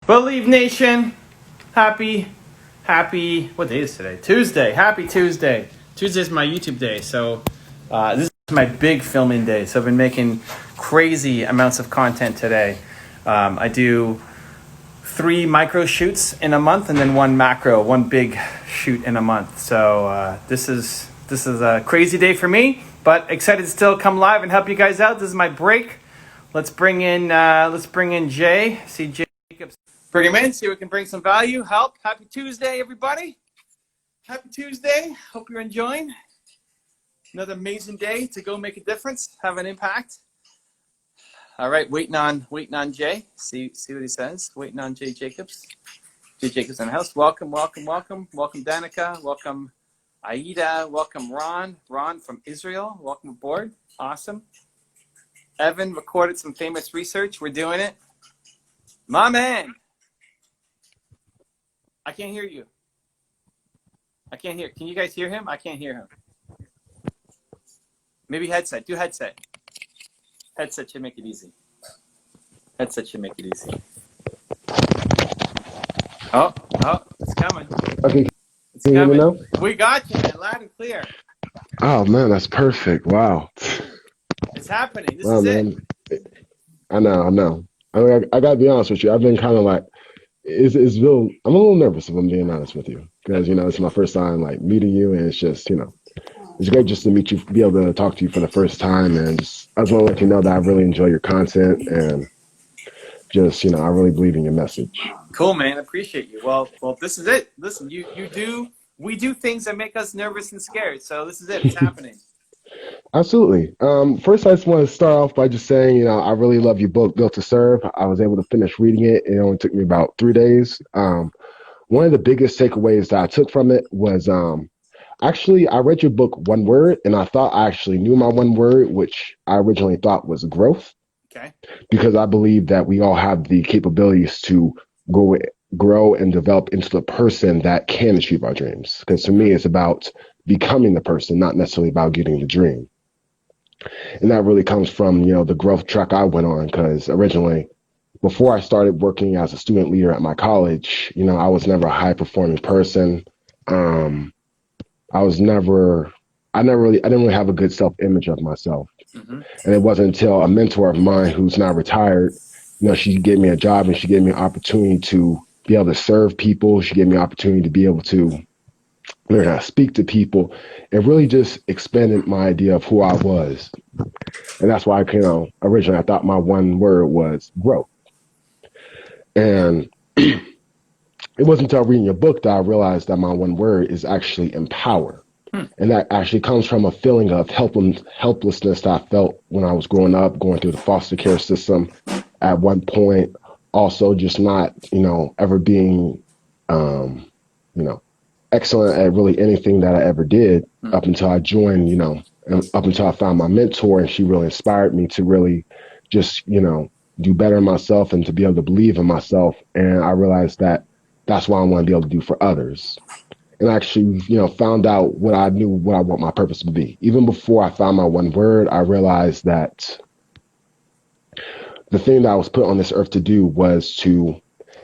Believe Nation, happy, what day is today? Tuesday. Happy Tuesday. Tuesday is my YouTube day, so this is my big filming day. So I've been making crazy amounts of content today. I do 3 micro shoots in a month, and then one big shoot in a month. So this is a crazy day for me, but excited to still come live and help you guys out. This is my break. Let's bring in Jay. See Jay Jacobs. Bring him in, see if we can bring some value, help. Happy Tuesday, everybody. Happy Tuesday. Hope you're enjoying. Another amazing day to go make a difference, have an impact. All right, waiting on Jay. See what he says. Waiting on Jay Jacobs. Jay Jacobs in the house. Welcome, Danica. Welcome, Aida. Welcome, Ron. Ron from Israel. Welcome aboard. Awesome. Evan recorded some famous research. We're doing it. My man. I can't hear you. I can't hear. Can you guys hear him? I can't hear him. Maybe headset. Do headset. Headset should make it easy. Headset should make it easy. Oh, it's coming. Okay, It's can you hear me coming. now? We got you, man. Loud and clear. Oh man, that's perfect. Wow. It's happening. This Wow, is man. it. I know. I mean, I gotta be honest with you. I've been kind of like, it's real. I'm a little nervous if I'm being honest with you, because it's my first time like meeting you, and it's just it's great just to meet you, be able to talk to you for the first time, and I just want to let you know that I really enjoy your content, and just I really believe in your message. Cool, man. Appreciate you. Well, this is it. Listen, we do things that make us nervous and scared. So this is it. It's happening. Absolutely. First, I just want to start off by just saying, I really love your book, Built to Serve. I was able to finish reading it. It only took me about 3 days. One of the biggest takeaways that I took from it was actually, I read your book one word, and I thought I actually knew my one word, which I originally thought was growth. Okay. Because I believe that we all have the capabilities to grow and develop into the person that can achieve our dreams. Because to me, it's about becoming the person, not necessarily about getting the dream. And that really comes from, the growth track I went on, because originally, before I started working as a student leader at my college, I was never a high performing person. I didn't really have a good self image of myself. Mm-hmm. And it wasn't until a mentor of mine who's now retired, she gave me a job and she gave me an opportunity to be able to serve people. She gave me an opportunity to be able to learn how to speak to people, and really just expanded my idea of who I was. And that's why, originally I thought my one word was growth. And it wasn't until reading your book that I realized that my one word is actually empower. And that actually comes from a feeling of helplessness that I felt when I was growing up, going through the foster care system at one point. Also just not, ever being, excellent at really anything that I ever did up until I joined, and up until I found my mentor, and she really inspired me to really just, do better in myself and to be able to believe in myself. And I realized that that's what I want to be able to do for others. And actually, found out what I want my purpose to be. Even before I found my one word, I realized that the thing that I was put on this earth to do was to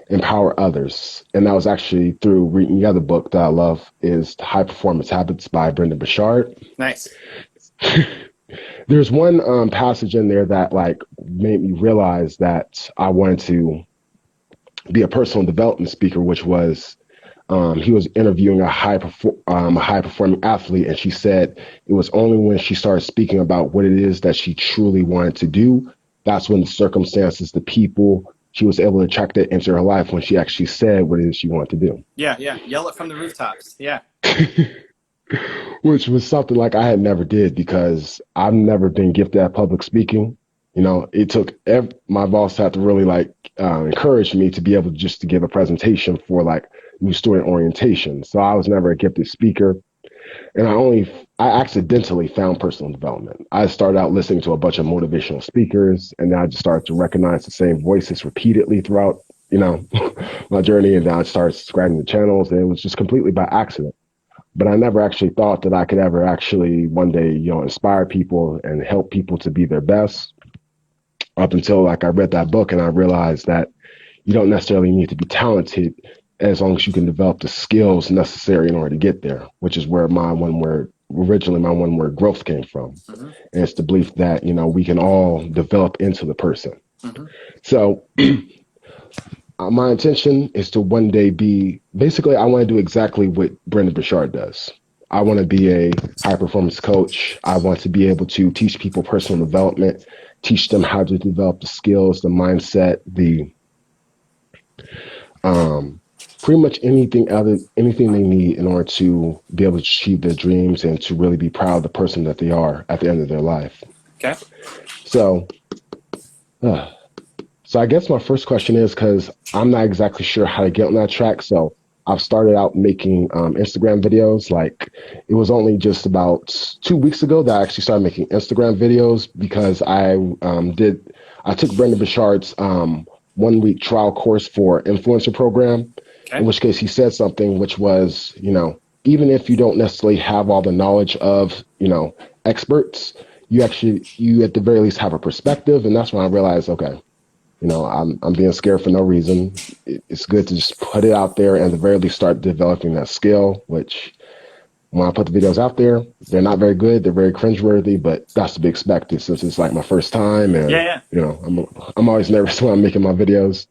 empower others. And that was actually through reading the other book that I love, is High Performance Habits by Brenda Bashar. Nice. There's one passage in there that made me realize that I wanted to be a personal development speaker, which was he was interviewing a high performing athlete, and she said it was only when she started speaking about what it is that she truly wanted to do, that's when the circumstances, the people, she was able to attract it into her life when she actually said what it is she wanted to do. Yeah. Yell it from the rooftops. Yeah. Which was something I had never did, because I've never been gifted at public speaking. It took my boss had to really encourage me to be able to give a presentation for new student orientation. So I was never a gifted speaker. And I accidentally found personal development. I started out listening to a bunch of motivational speakers, and then I just started to recognize the same voices repeatedly throughout, my journey. And then I started subscribing to channels, and it was just completely by accident. But I never actually thought that I could ever actually one day, inspire people and help people to be their best, up until I read that book, and I realized that, you don't necessarily need to be talented as long as you can develop the skills necessary in order to get there, which is where originally my one word growth came from. Mm-hmm. And it's the belief that, we can all develop into the person. Mm-hmm. So my intention is to one day basically, I want to do exactly what Brenda Bashar does. I want to be a high performance coach. I want to be able to teach people personal development, teach them how to develop the skills, the mindset, pretty much anything they need in order to be able to achieve their dreams and to really be proud of the person that they are at the end of their life. Okay. So, so I guess my first question is, because I'm not exactly sure how to get on that track. So I've started out making Instagram videos. Like, it was only just about 2 weeks ago that I actually started making Instagram videos because I took Brenda Bashard's 1 week trial course for influencer program, Okay. in which case he said something which was, even if you don't necessarily have all the knowledge of, experts, you at the very least have a perspective. And that's when I realized, okay, I'm being scared for no reason. It's good to just put it out there and at the very least start developing that skill, which when I put the videos out there, they're not very good. They're very cringeworthy, but that's to be expected since it's like my first time. And, Yeah. I'm always nervous when I'm making my videos.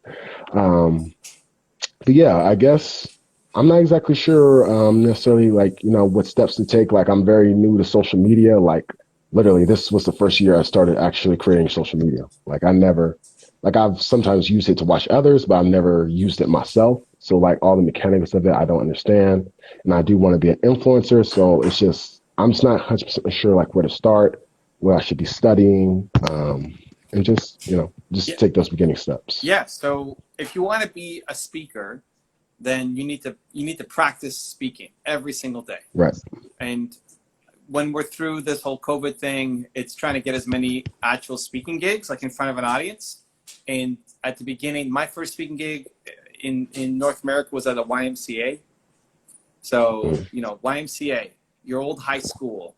But yeah, I guess I'm not exactly sure necessarily like, what steps to take. Like, I'm very new to social media. Like, literally, this was the first year I started actually creating social media. I've sometimes used it to watch others, but I've never used it myself. So like all the mechanics of it, I don't understand. And I do want to be an influencer. So I'm just not 100% sure like where to start, where I should be studying, and just Yeah. take those beginning steps. Yeah. So if you want to be a speaker, then you need to practice speaking every single day. Right. And when we're through this whole COVID thing, it's trying to get as many actual speaking gigs, like in front of an audience. And at the beginning, my first speaking gig in North America was at a YMCA. So, YMCA, your old high school,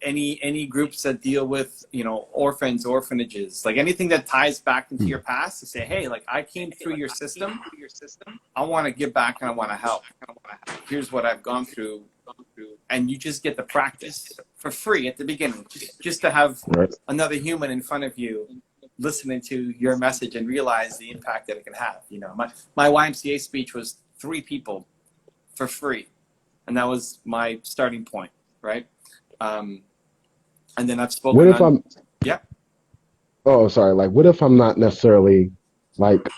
any groups that deal with, orphans, orphanages, like anything that ties back into your past to say, hey, like I came through your system. I want to give back and I want to help. Here's what I've gone through. And you just get the practice for free at the beginning, just to have another human in front of you listening to your message and realize the impact that it can have. My YMCA speech was 3 people for free. And that was my starting point, right? And then I've spoken What if I'm, yeah. oh, sorry. Like, what if I'm not necessarily like,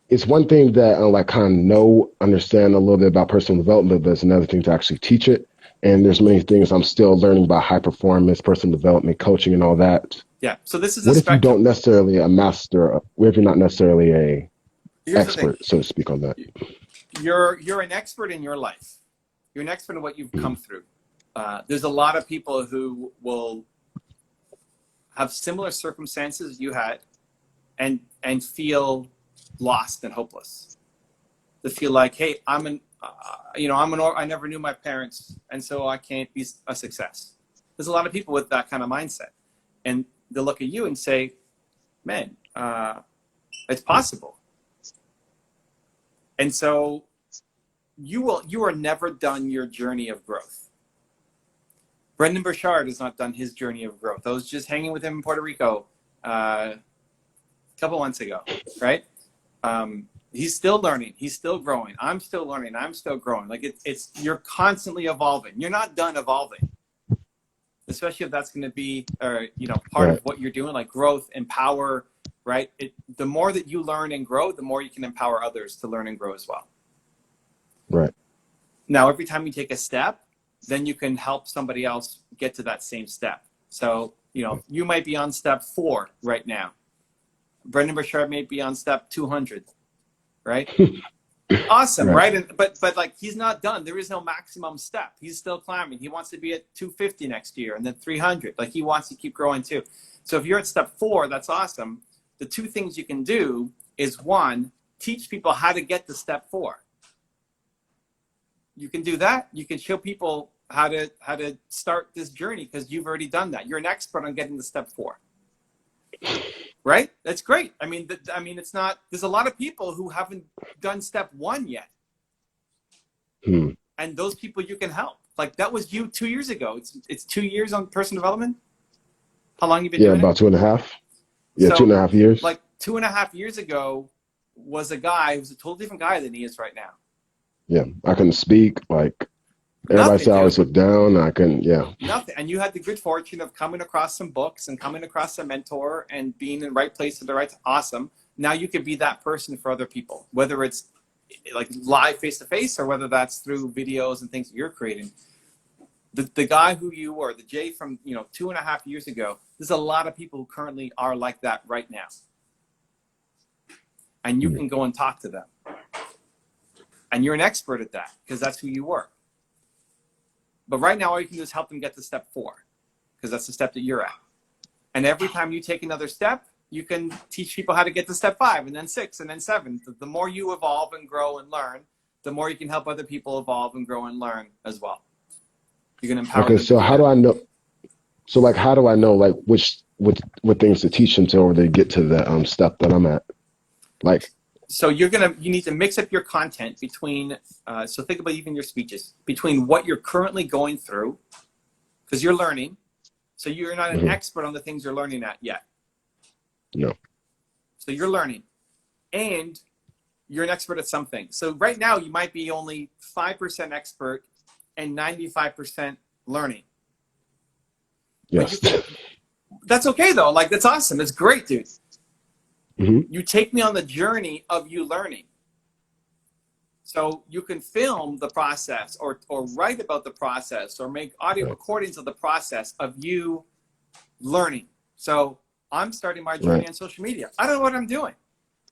it's one thing that I like kind of understand a little bit about personal development, but it's another thing to actually teach it. And there's many things I'm still learning about high performance, personal development, coaching, and all that. Yeah. So this is What a if you spectrum. don't necessarily a master? What if you're not necessarily a Here's expert, so to speak, on that? You're an expert in your life. You're an expert in what you've come through. There's a lot of people who will have similar circumstances you had and feel lost and hopeless. They feel like, hey, I never knew my parents, and so I can't be a success. There's a lot of people with that kind of mindset, and they'll look at you and say, man, it's possible. And so you are never done your journey of growth. Brenda Bashar has not done his journey of growth. I was just hanging with him in Puerto Rico a couple months ago, right? He's still learning. He's still growing. I'm still learning. I'm still growing. Like it's you're constantly evolving. You're not done evolving, especially if that's going to be, part of what you're doing, like growth, empower, right? The more that you learn and grow, the more you can empower others to learn and grow as well. Right. Now, every time you take a step, then you can help somebody else get to that same step. So, you might be on step 4 right now. Brendan Bashar may be on step 200, right? Awesome, right? But like he's not done. There is no maximum step. He's still climbing. He wants to be at 250 next year and then 300. Like he wants to keep growing too. So if you're at step 4, that's awesome. The 2 things you can do is 1, teach people how to get to step 4. You can do that. You can show people how to start this journey because you've already done that. You're an expert on getting to step 4. right? That's great. I mean, it's not, there's a lot of people who haven't done step 1 yet. And those people you can help. Like that was you 2 years ago. It's 2 years on personal development. How long you been doing about it? 2.5. Yeah, So, 2.5 years. Like 2.5 years ago was a guy who's a totally different guy than he is right now. Yeah, I couldn't speak. Like everybody Nothing, said, I dude. always look down. I couldn't. Yeah. Nothing. And you had the good fortune of coming across some books and coming across a mentor and being in the right place at the right time. Awesome. Now you could be that person for other people, whether it's like live face to face or whether that's through videos and things that you're creating. The guy who you were, the Jay from 2.5 years ago, there's a lot of people who currently are like that right now. And you can go and talk to them. And you're an expert at that because that's who you were. But right now, all you can do is help them get to step 4 because that's the step that you're at. And every time you take another step, you can teach people how to get to step 5 and then 6 and then 7. The more you evolve and grow and learn, the more you can help other people evolve and grow and learn as well. You can empower them. So how do I know? So like, how do I know like what things to teach them till they get to the step that I'm at? Like, so you need to mix up your content between. So think about even your speeches between what you're currently going through, because you're learning. So you're not an expert on the things you're learning at yet. No. So you're learning, and you're an expert at something. So right now you might be only 5% expert and 95% learning. Yes. That's okay though. Like that's awesome. It's great, dude. Mm-hmm. You take me on the journey of you learning. So you can film the process or write about the process or make audio recordings of the process of you learning. So I'm starting my journey on social media. I don't know what I'm doing.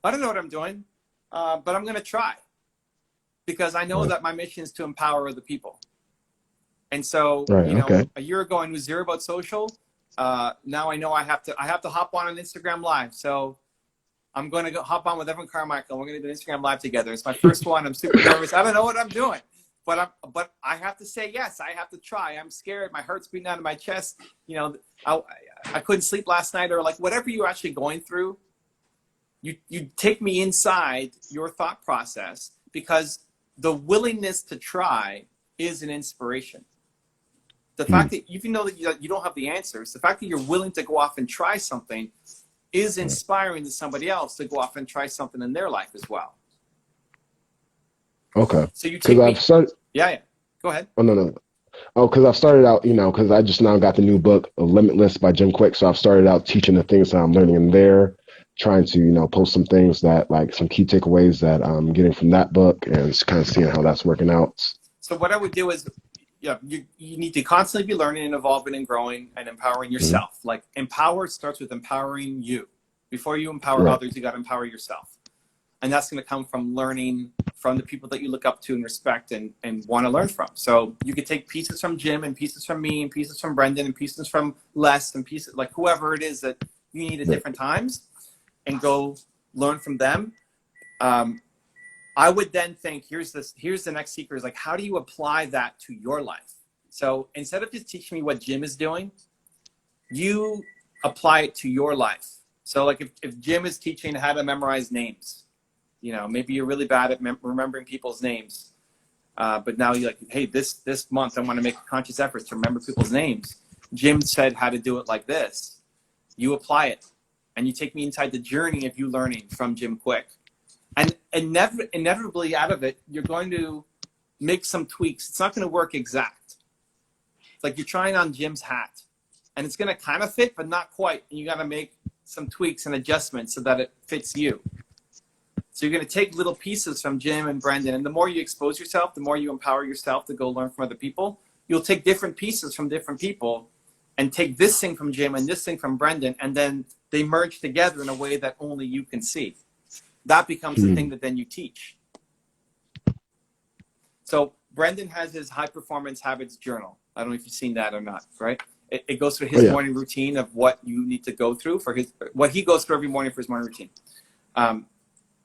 But I'm going to try because I know that my mission is to empower other people. And so, a year ago I knew zero about social. Now I know I have to hop on an Instagram Live. So I'm going to hop on with Evan Carmichael. We're going to do an Instagram Live together. It's my first one. I'm super nervous. I don't know what I'm doing, but I have to say yes. I have to try. I'm scared. My heart's beating out of my chest. I couldn't sleep last night, or like whatever you're actually going through. You take me inside your thought process because the willingness to try is an inspiration. The fact that even though that you don't have the answers, the fact that you're willing to go off and try something is inspiring to somebody else to go off and try something in their life as well. Okay. So you take me. Yeah. Go ahead. Oh, no. Oh, because I've started out, because I just now got the new book, Limitless by Jim Quick. So I've started out teaching the things that I'm learning in there, trying to, post some things that like some key takeaways that I'm getting from that book and just kind of seeing how that's working out. So what I would do is, you need to constantly be learning and evolving and growing and empowering yourself. Like empower starts with empowering you. Before you empower others, you got to empower yourself. And that's going to come from learning from the people that you look up to and respect and want to learn from. So you could take pieces from Jim and pieces from me and pieces from Brendan and pieces from Les and pieces like whoever it is that you need at different times and go learn from them. I would then think, here's the next secret is like, how do you apply that to your life? So instead of just teaching me what Jim is doing, you apply it to your life. So like if Jim is teaching how to memorize names, maybe you're really bad at remembering people's names. But now you're like, hey, this month I want to make a conscious effort to remember people's names. Jim said how to do it like this. You apply it and you take me inside the journey of you learning from Jim Quick. And inevitably out of it, you're going to make some tweaks. It's not going to work exact. It's like you're trying on Jim's hat. And it's going to kind of fit, but not quite. And you got to make some tweaks and adjustments so that it fits you. So you're going to take little pieces from Jim and Brendan. And the more you expose yourself, the more you empower yourself to go learn from other people. You'll take different pieces from different people and take this thing from Jim and this thing from Brendan. And then they merge together in a way that only you can see. That becomes the thing that then you teach. So Brendan has his high performance habits journal. I don't know if you've seen that or not, right? It goes through his morning routine of what you need to go through what he goes through every morning for his morning routine.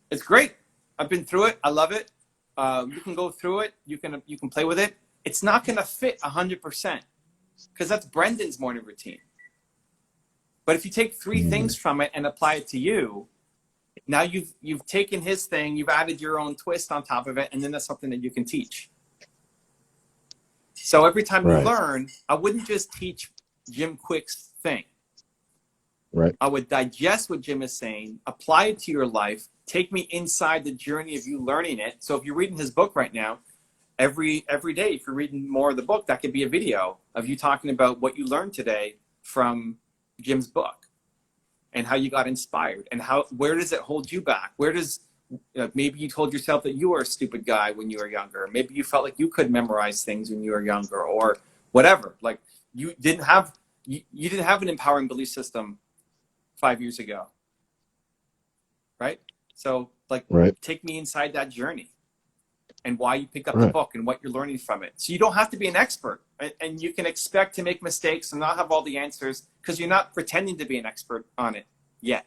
It's great. I've been through it. I love it. You can go through it. You can play with it. It's not going to fit 100% because that's Brendan's morning routine. But if you take three things from it and apply it to you, now you've taken his thing, you've added your own twist on top of it, and then that's something that you can teach. So every time you Right. learn, I wouldn't just teach Jim Quick's thing. Right. I would digest what Jim is saying, apply it to your life, take me inside the journey of you learning it. So if you're reading his book right now, every day, if you're reading more of the book, that could be a video of you talking about what you learned today from Jim's book and how you got inspired and where does it hold you back? Where does, maybe you told yourself that you were a stupid guy when you were younger. Maybe you felt like you could memorize things when you were younger or whatever. Like you didn't have an empowering belief system 5 years ago. Right? So take me inside that journey and why you pick up the book and what you're learning from it. So you don't have to be an expert and you can expect to make mistakes and not have all the answers because you're not pretending to be an expert on it yet.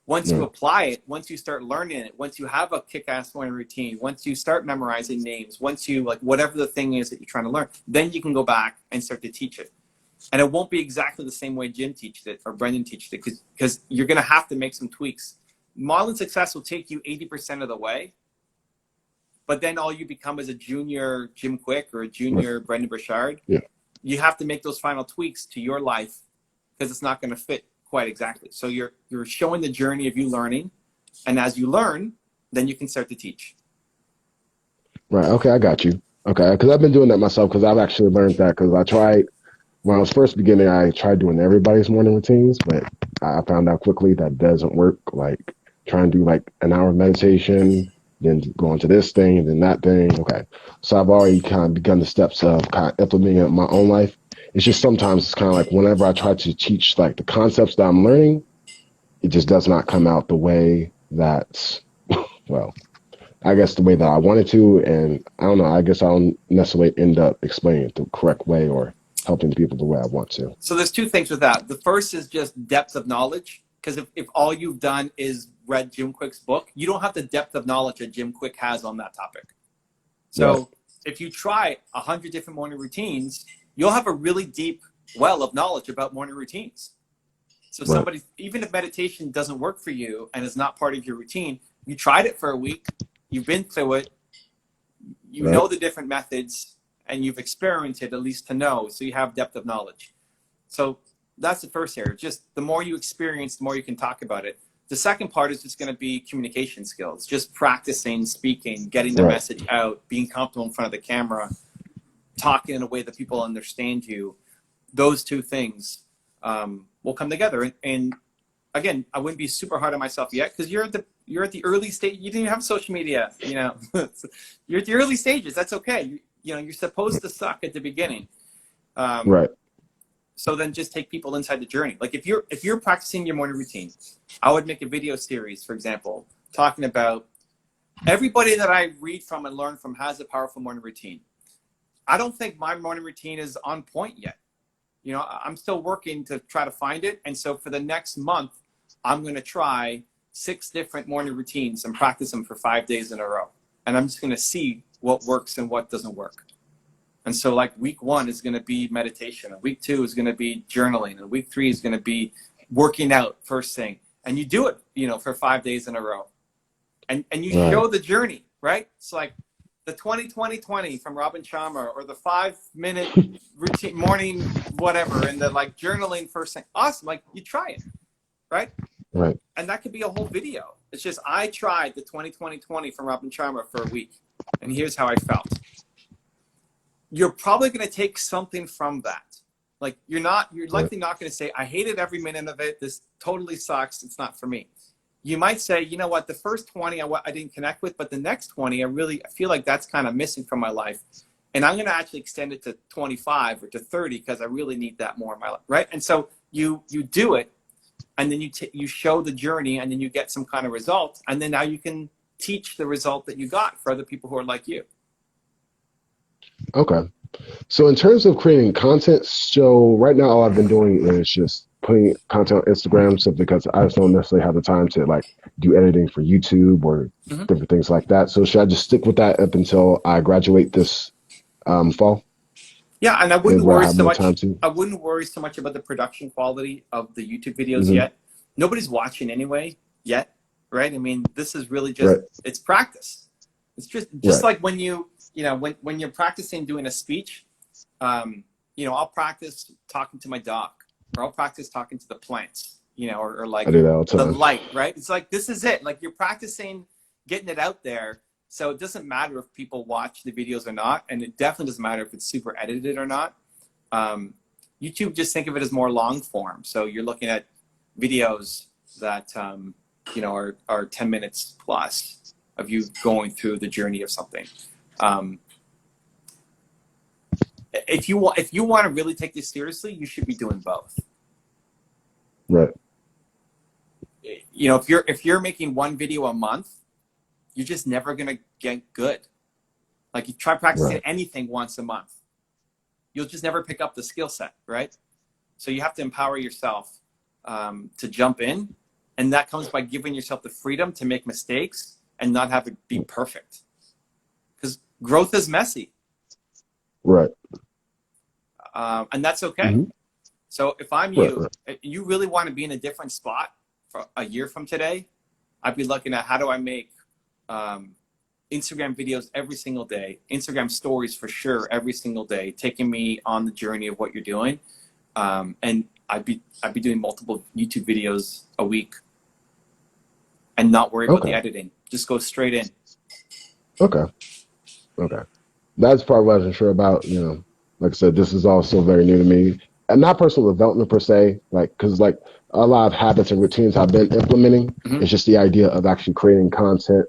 Once you apply it, once you start learning it, once you have a kick-ass morning routine, once you start memorizing names, once you whatever the thing is that you're trying to learn, then you can go back and start to teach it. And it won't be exactly the same way Jim teaches it or Brendan teaches it because you're going to have to make some tweaks. Modeling success will take you 80% of the way, but then all you become is a junior Jim Quick or a junior Brenda Bashar. Yeah. You have to make those final tweaks to your life because it's not going to fit quite exactly. So you're showing the journey of you learning, and as you learn, then you can start to teach. Right. Okay, I got you. Okay, because I've been doing that myself because I've actually learned that because I tried. When I was first beginning, I tried doing everybody's morning routines, but I found out quickly that doesn't work. Like trying to do like an hour of meditation, then going to this thing and then that thing. Okay. So I've already kind of begun the steps of kind of implementing it in my own life. It's just sometimes it's kind of like whenever I try to teach like the concepts that I'm learning, it just does not come out the way that, well, I guess the way that I wanted to. And I don't know, I guess I don't necessarily end up explaining it the correct way or helping the people the way I want to. So there's two things with that. The first is just depth of knowledge. Because if all you've done is read Jim Quick's book, you don't have the depth of knowledge that Jim Quick has on that topic. So if you try 100 different morning routines, you'll have a really deep well of knowledge about morning routines. So somebody, even if meditation doesn't work for you and is not part of your routine, you tried it for a week, you've been through it, you know the different methods, and you've experimented at least to know, so you have depth of knowledge. So that's the first area. Just the more you experience, the more you can talk about it. The second part is just going to be communication skills, just practicing speaking, getting the message out, being comfortable in front of the camera, talking in a way that people understand you. Those two things will come together. And again, I wouldn't be super hard on myself yet because you're at the early stage. You didn't even have social media, you're at the early stages. That's okay. You're supposed to suck at the beginning. So then just take people inside the journey. Like if you're practicing your morning routine, I would make a video series, for example, talking about everybody that I read from and learn from has a powerful morning routine. I don't think my morning routine is on point yet. I'm still working to try to find it. And so for the next month, I'm going to try 6 different morning routines and practice them for 5 days in a row. And I'm just going to see what works and what doesn't work. And so like week 1 is going to be meditation. And week 2 is going to be journaling. And week 3 is going to be working out first thing. And you do it, for 5 days in a row. And you show the journey, right? It's like the 20-20-20 from Robin Sharma or the 5-minute routine morning, whatever. And the like journaling first thing. Awesome. Like you try it, right? Right. And that could be a whole video. It's just, I tried the 20-20-20 from Robin Sharma for a week. And here's how I felt. You're probably going to take something from that. Like you're likely not going to say, I hated every minute of it. This totally sucks. It's not for me. You might say, you know what, the first 20 I didn't connect with, but the next 20, I feel like that's kind of missing from my life. And I'm going to actually extend it to 25 or to 30 because I really need that more in my life, right? And so you do it, and then you show the journey, and then you get some kind of result, and then now you can teach the result that you got for other people who are like you. Okay. So in terms of creating content, so right now all I've been doing is just putting content on Instagram simply because I just don't necessarily have the time to like do editing for YouTube or different things like that. So should I just stick with that up until I graduate this fall? Yeah, and I and wouldn't where I worry have so more much. time to. I wouldn't worry so much about the production quality of the YouTube videos Hmm. yet. Nobody's watching anyway yet, right? I mean, this is really just Right. it's practice. It's just Right. like when when you're practicing doing a speech. I'll practice talking to my dog, or I'll practice talking to the plants, or I like do that all the the time. light, right? It's like this is it. Like you're practicing getting it out there. So it doesn't matter if people watch the videos or not, and it definitely doesn't matter if it's super edited or not. Um, YouTube, just think of it as more long form. So you're looking at videos that are 10 minutes plus of you going through the journey of something. Um, if you want to really take this seriously, you should be doing both. Right. If you're making one video a month, you're just never gonna get good. Like you try practicing Right. anything once a month, you'll just never pick up the skill set, right? So you have to empower yourself to jump in, and that comes by giving yourself the freedom to make mistakes and not have it be perfect. Because growth is messy, Right. and that's okay. Hmm. So if I'm Right. you, Right. you really want to be in a different spot for a year from today, I'd be looking at how do I make Instagram videos every single day, Instagram stories for sure every single day, taking me on the journey of what you're doing. And I'd be doing multiple YouTube videos a week and not worry about the Okay. editing. Just go straight in. Okay. Okay. That's part of what I wasn't sure about. Like I said, this is also very new to me, and not personal development per se. Like, because like a lot of habits and routines I've been implementing. Mm-hmm. It's just the idea of actually creating content,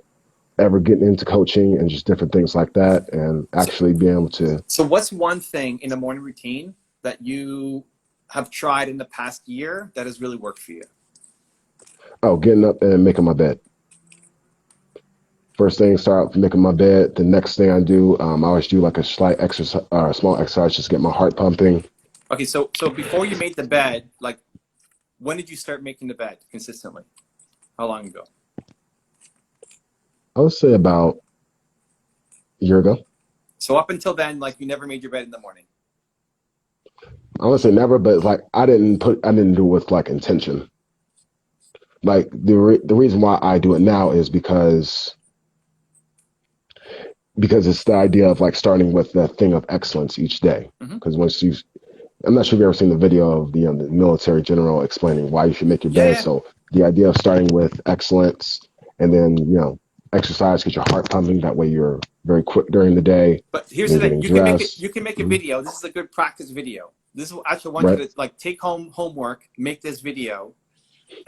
ever getting into coaching, and just different things like that, and So, actually being able to. so what's one thing in a morning routine that you have tried in the past year that has really worked for you? Oh, getting up and making my bed. First thing, start out making my bed. The next thing I do, I always do like a slight exercise, small exercise, just to get my heart pumping. Okay, so before you made the bed, like when did you start making the bed consistently? How long ago? I would say about a year ago. So up until then, like you never made your bed in the morning. I would say never, but it's like I didn't do it with like intention. Like the reason why I do it now is because it's the idea of like starting with the thing of excellence each day. Mm-hmm. Because I'm not sure if you've ever seen the video of the military general explaining why you should make your Yeah, bed. yeah. So the idea of starting with excellence and then, exercise, get your heart pumping. That way you're very quick during the day, But here's then the thing: getting you can make it. dressed. You can make a Hmm. video. This is a good practice video. This is actually I want you Right. to like take home homework, make this video,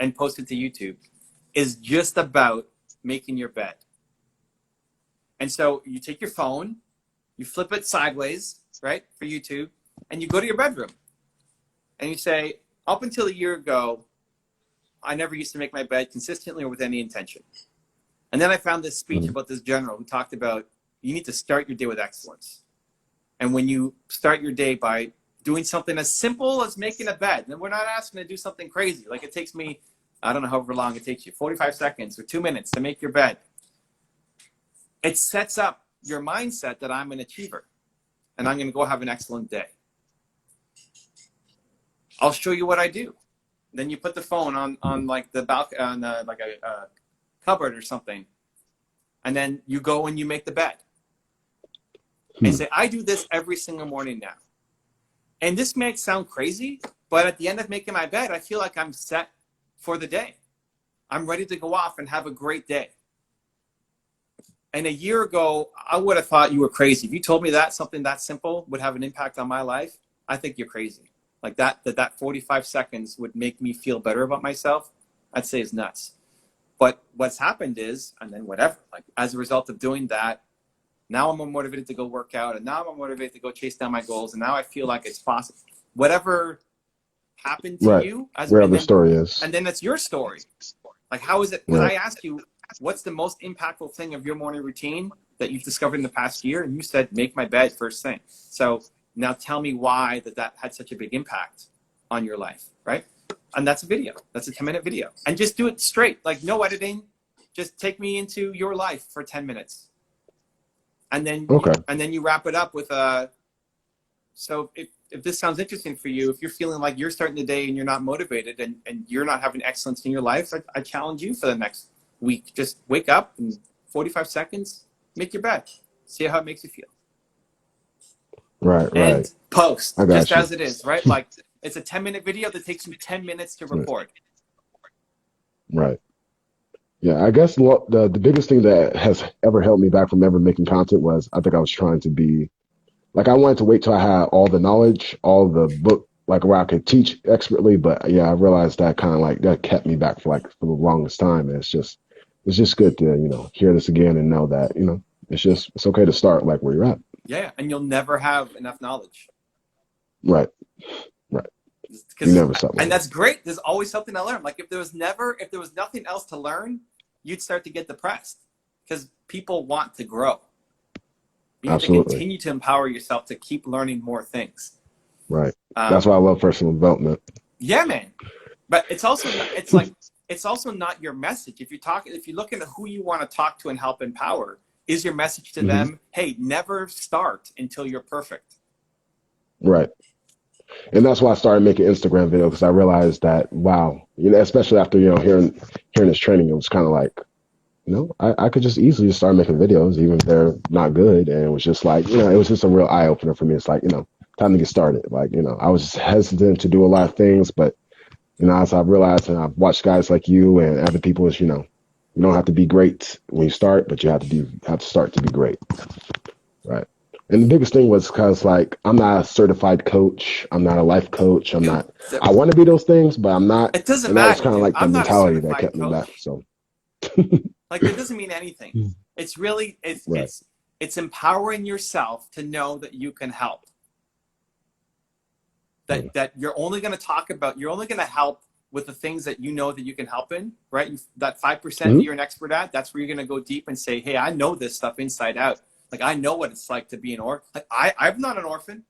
and post it to YouTube. Is just about making your bed. And so you take your phone, you flip it sideways, right, for YouTube, and you go to your bedroom, and you say, up until a year ago, I never used to make my bed consistently or with any intention. And then I found this speech Hmm. about this general who talked about you need to start your day with excellence. And when you start your day by doing something as simple as making a bed, then we're not asking to do something crazy. Like it takes me, I don't know however long it takes you, 45 seconds or 2 minutes to make your bed. It sets up your mindset that I'm an achiever and I'm going to go have an excellent day. I'll show you what I do. Then you put the phone on like the balcony, on like a cupboard or something, and then you go and you make the bed. And say, I do this every single morning now. And this may sound crazy, but at the end of making my bed, I feel like I'm set for the day. I'm ready to go off and have a great day. And a year ago, I would have thought you were crazy. If you told me that something that simple would have an impact on my life, I think you're crazy. Like that 45 seconds would make me feel better about myself, I'd say is nuts. But what's happened is, and then whatever, like as a result of doing that, now I'm more motivated to go work out, and now I'm more motivated to go chase down my goals, and now I feel like it's possible. Whatever happened to Right. you, Wherever the story is. and then that's your story. Like, how is it? Because Right. I asked you, what's the most impactful thing of your morning routine that you've discovered in the past year? And you said, make my bed first thing. So now tell me why that had such a big impact on your life, right? And that's a video. That's a 10-minute video. And just do it straight, like no editing. Just take me into your life for 10 minutes. And then Okay. you wrap it up with a So if this sounds interesting for you, if you're feeling like you're starting the day and you're not motivated and you're not having excellence in your life, I challenge you for the next week. Just wake up and 45 seconds, make your bed, see how it makes you feel. Right. And post I got just you. as it is, right? Like it's a 10-minute video that takes you 10 minutes to record. Right. Yeah, I guess the biggest thing that has ever held me back from ever making content was I think I was trying to be like I wanted to wait till I had all the knowledge, all the book, like where I could teach expertly. But yeah, I realized that kind of like that kept me back for the longest time. And it's just good to hear this again and know that it's okay to start like where you're at. Yeah, and you'll never have enough knowledge. Right. You never stop. And that's great. There's always something to learn. Like if there was nothing else to learn, you'd start to get depressed because people want to grow. You need to continue to empower yourself to keep learning more things. Right. That's why I love personal development. Yeah, man. But it's also not your message. If you look into who you want to talk to and help empower, is your message to them, hey, never start until you're perfect. Right. And that's why I started making Instagram videos, because I realized that, wow, especially after, hearing this training, it was kind of like, I could just easily start making videos, even if they're not good. And it was just like, it was just a real eye opener for me. It's like, time to get started. Like, I was hesitant to do a lot of things, but, as I've realized, and I've watched guys like you and other people, is, you don't have to be great when you start, but you have to start to be great. Right. And the biggest thing was because, like, I'm not a certified coach. I'm not a life coach. I want to be those things, but I'm not. It doesn't matter. That was kind of like the mentality that kept me back. So, like, it doesn't mean anything. It's really, it's empowering yourself to know that you can help. That you're only going to help with the things that you know that you can help in, right? That 5% that you're an expert at, that's where you're going to go deep and say, hey, I know this stuff inside out. Like, I know what it's like to be an orphan. Like, I'm not an orphan.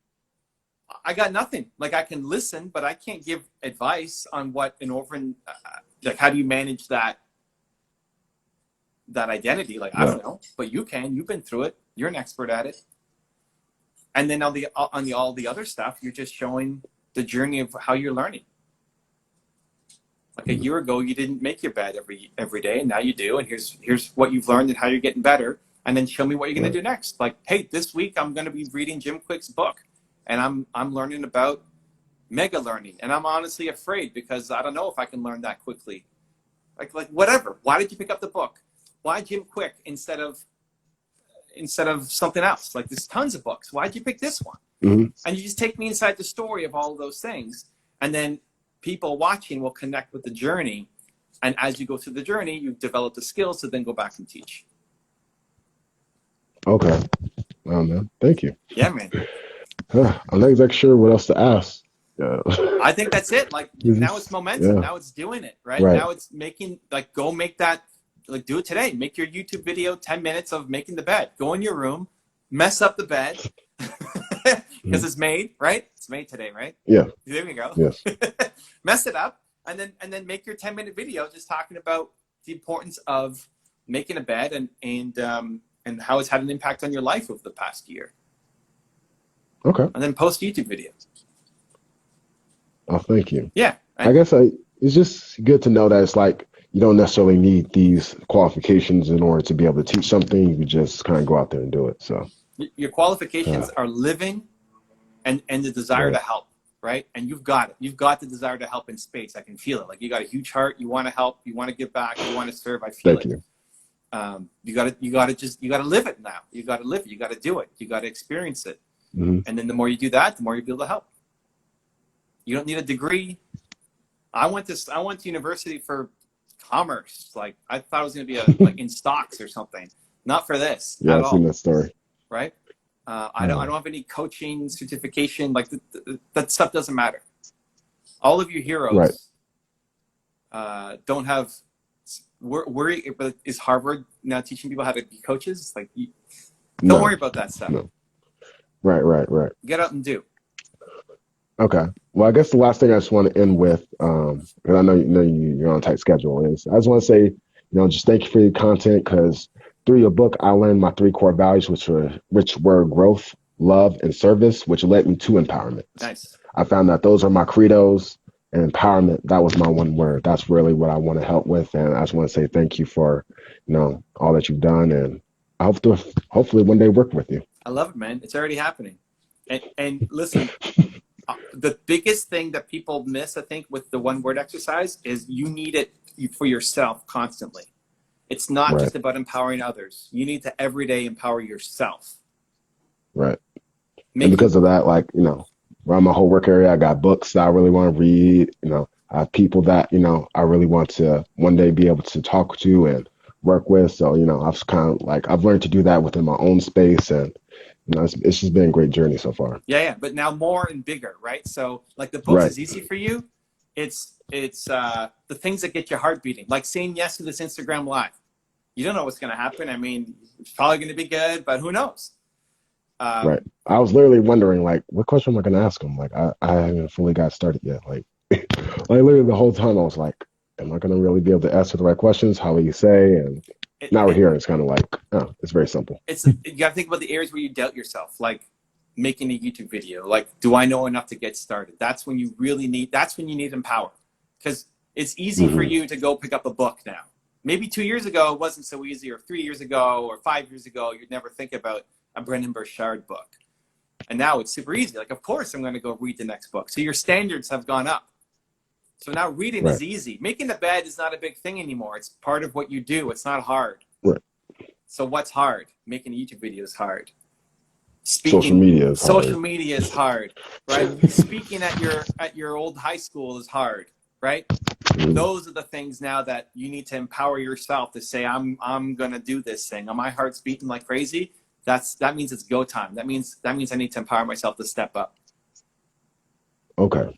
I got nothing. Like, I can listen, but I can't give advice on what an orphan, like, how do you manage that identity? Like, I don't know, but you can. You've been through it. You're an expert at it. And then on all the other stuff, you're just showing the journey of how you're learning. Like a year ago, you didn't make your bed every day, and now you do. And here's what you've learned and how you're getting better. And then show me what you're going to do next. Like, hey, this week I'm going to be reading Jim Quick's book, and I'm learning about mega learning. And I'm honestly afraid because I don't know if I can learn that quickly. Like whatever. Why did you pick up the book? Why Jim Quick instead of something else? Like, there's tons of books. Why'd you pick this one? And you just take me inside the story of all of those things, and then people watching will connect with the journey. And as you go through the journey, you've developed the skills to then go back and teach. Okay. Oh, man. Thank you. Yeah, man. I'm not exactly sure what else to ask. I think that's it. Like, now it's momentum. Yeah. Now it's doing it, right? Now it's making, like, go make that, like, do it today. Make your YouTube video 10 minutes of making the bed. Go in your room, mess up the bed because it's made, right? It's made today, right? Yeah. There we go. Yes. Mess it up and then make your 10-minute video just talking about the importance of making a bed and how it's had an impact on your life over the past year. Okay. And then post YouTube video. Oh, thank you. Yeah. I guess it's just good to know that it's like you don't necessarily need these qualifications in order to be able to teach something. You can just kind of go out there and do it. So your qualifications are living and the desire to help, right? And you've got it. You've got the desire to help in space. I can feel it. Like, you got a huge heart. You want to help. You want to give back. You want to serve. I feel it. Thank you. You got to live it now. You got to live it. You got to do it. You got to experience it. And then the more you do that, the more you'll be able to help. You don't need a degree. I went to university for commerce. Like, I thought I was going to be like in stocks or something. Not for this. Yeah, I've seen that story. Right? I don't have any coaching certification. Like, that stuff doesn't matter. All of your heroes don't have. Is Harvard now teaching people how to be coaches? Like, don't worry about that stuff. No. Right. Get out and do. Okay. Well, I guess the last thing I just want to end with, because I know you're on a tight schedule, is I just want to say, just thank you for your content, because through your book, I learned my 3 core values, which were growth, love, and service, which led me to empowerment. Nice. I found that those are my credos, and empowerment, that was my one word. That's really what I want to help with. And I just want to say thank you for, all that you've done. And I hope to hopefully one day work with you. I love it, man. It's already happening. And listen, the biggest thing that people miss, I think, with the one word exercise is you need it for yourself constantly. It's not Right. just about empowering others. You need to every day empower yourself. Right. And because of that, like, around my whole work area, I got books that I really want to read. I have people that, I really want to one day be able to talk to and work with. So, I've kind of like, I've learned to do that within my own space. And, it's just been a great journey so far. Yeah. But now more and bigger, right? So like the books Right. is easy for you. It's the things that get your heart beating, like saying yes to this Instagram live. You don't know what's going to happen. I mean, it's probably going to be good, but who knows? Right. I was literally wondering, like, what question am I going to ask him? Like, I haven't fully got started yet. Like, literally the whole time I was like, am I going to really be able to answer the right questions? How will you say? And now we're here. And it's kind of like, it's very simple. You got to think about the areas where you doubt yourself, like making a YouTube video. Like, do I know enough to get started? That's when you need empower, because it's easy for you to go pick up a book now. Maybe 2 years ago, it wasn't so easy, or 3 years ago, or 5 years ago, you'd never think about a Brenda Bashar book. And now it's super easy. Like, of course, I'm going to go read the next book. So your standards have gone up. So now reading is easy. Making the bed is not a big thing anymore. It's part of what you do. It's not hard. Right. So what's hard? Making a YouTube video is hard. Social media is hard, right? Speaking at your old high school is hard, right? Those are the things now that you need to empower yourself to say, I'm gonna do this thing. My heart's beating like crazy. That means it's go time. That means I need to empower myself to step up. Okay.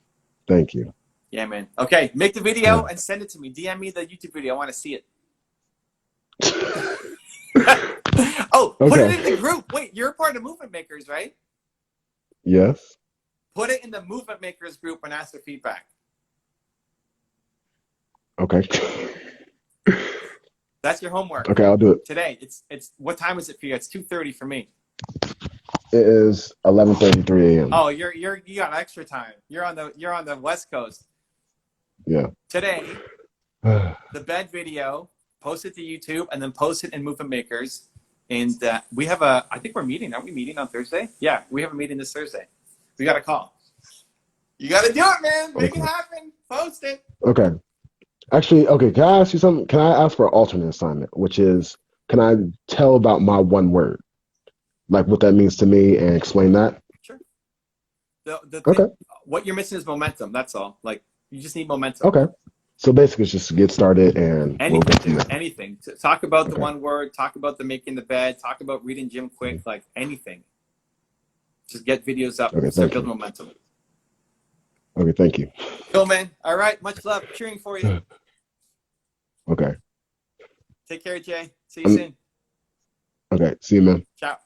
Thank you. Yeah, man. Okay, make the video and send it to me. DM me the YouTube video. I want to see it. Put it in the group. Wait, you're a part of Movement Makers, right? Yes. Put it in the Movement Makers group and ask for feedback. Okay. That's your homework. Okay, I'll do it. Today. It's what time is it for you? It's 2:30 for me. It is 11:33 a.m. Oh, you got extra time. You're on the West Coast. Yeah. Today, the bed video, post it to YouTube, and then post it in Movement Makers. And we have I think we're meeting. Are we meeting on Thursday? Yeah, we have a meeting this Thursday. We got a call. You got to do it, man. Make it happen. Post it. Okay. Actually, okay, can I ask you something? Can I ask for an alternate assignment, which is, can I tell about my one word? Like what that means to me and explain that? Sure. Okay. What you're missing is momentum. That's all. Like, you just need momentum. Okay. So basically, it's just to get started and anything. Talk about the one word. Talk about the making the bed. Talk about reading Jim Quick. Like anything. Just get videos up. Okay, start building momentum. Okay, thank you. Cool, man. All right. Much love. Cheering for you. Okay. Take care, Jay. See you soon. Okay. See you, man. Ciao.